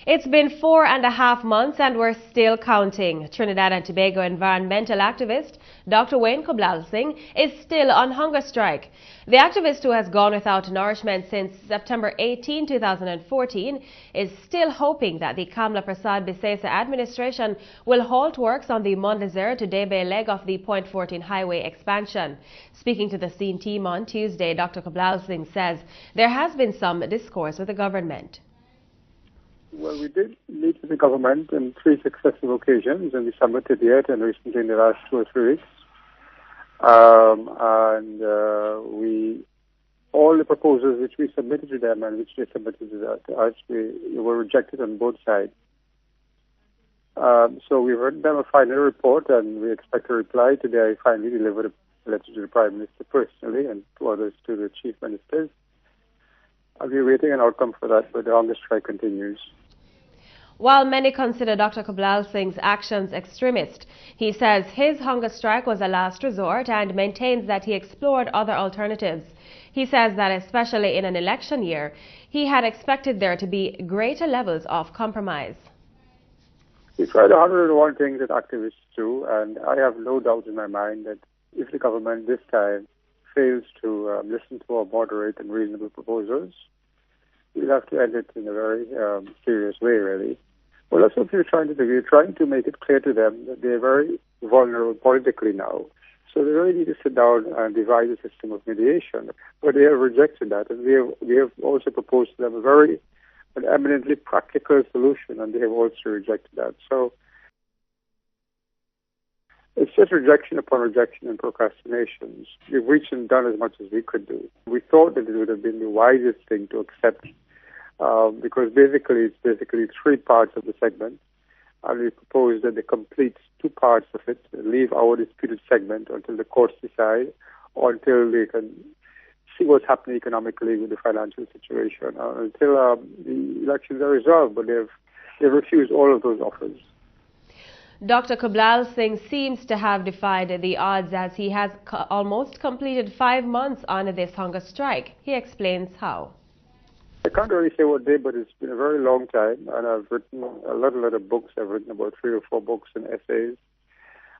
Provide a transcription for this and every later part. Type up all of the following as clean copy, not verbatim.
It's been 4.5 months and we're still counting. Trinidad and Tobago environmental activist Dr. Wayne Singh is still on hunger strike. The activist, who has gone without nourishment since September 18, 2014, is still hoping that the Kamla Prasad Bisesa administration will halt works on the Mondazir to Debe leg of the Point 14 highway expansion. Speaking to the CEEN team on Tuesday, Dr. Singh says there has been some discourse with the government. Well, we did meet with the government on 3 successive occasions, and we submitted yet, and recently in the last 2 or 3 weeks. All the proposals which we submitted to them and which they submitted to us, we were rejected on both sides. So we've written them a final report, and we expect a reply today. I finally delivered a letter to the Prime Minister personally and to others, to the Chief Ministers. I'll be waiting an outcome for that, but the hunger strike continues. While many consider Dr. Singh's actions extremist, he says his hunger strike was a last resort and maintains that he explored other alternatives. He says that especially in an election year, he had expected there to be greater levels of compromise. We tried 101 things that activists do, and I have no doubt in my mind that if the government this time fails to listen to our moderate and reasonable proposals, we'll have to end it in a very serious way, really. Well, that's what we're trying to do. We're trying to make it clear to them that they're very vulnerable politically now. So they really need to sit down and devise a system of mediation. But they have rejected that, and we have also proposed to them an eminently practical solution, and they have also rejected that. So it's just rejection upon rejection and procrastinations. We've reached and done as much as we could do. We thought that it would have been the wisest thing to accept, because it's basically 3 parts of the segment, and we propose that they complete 2 parts of it, leave our disputed segment until the courts decide, or until they can see what's happening economically with the financial situation, until the elections are resolved. But they've refused all of those offers. Dr. Singh seems to have defied the odds, as he has almost completed 5 months on this hunger strike. He explains how. I can't really say what day, but it's been a very long time, and I've written a lot of books. I've written about 3 or 4 books and essays.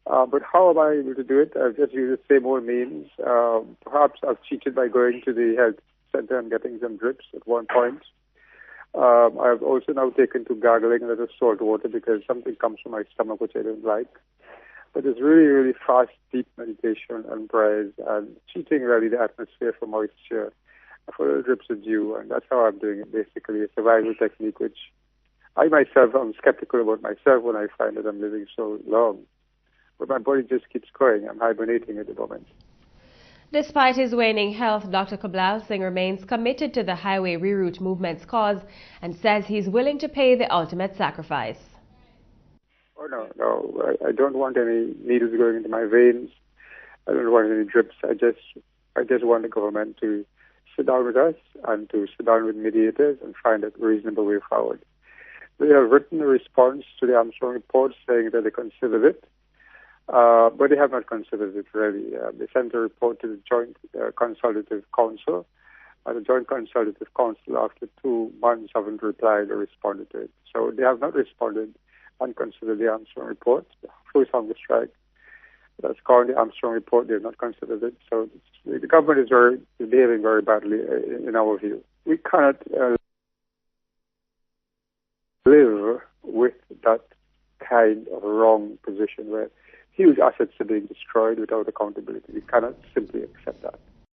But how am I able to do it? I've just used the same old means. Perhaps I've cheated by going to the health center and getting some drips at one point. I've also now taken to gargling a little salt water because something comes from my stomach which I don't like. But it's really, really fast, deep meditation and prayers and cheating really the atmosphere for moisture, for little drips of dew, and that's how I'm doing it, basically, a survival technique which I myself am skeptical about myself when I find that I'm living so long. But my body just keeps going. I'm hibernating at the moment. Despite his waning health, Dr. Singh remains committed to the highway reroute movement's cause and says he's willing to pay the ultimate sacrifice. Oh, no. I don't want any needles going into my veins. I don't want any drips. I just want the government to sit down with us and to sit down with mediators and find a reasonable way forward. They have written a response to the Armstrong report saying that they considered it. But they have not considered it, really. They sent a report to the Joint Consultative Council, and the Joint Consultative Council, after 2 months, haven't replied or responded to it. So they have not responded and considered the Armstrong report. The first hunger strike that's called the Armstrong report, they have not considered it. So the government is behaving very badly, in our view. We cannot live with that kind of wrong position where huge assets are being destroyed without accountability. We cannot simply accept that.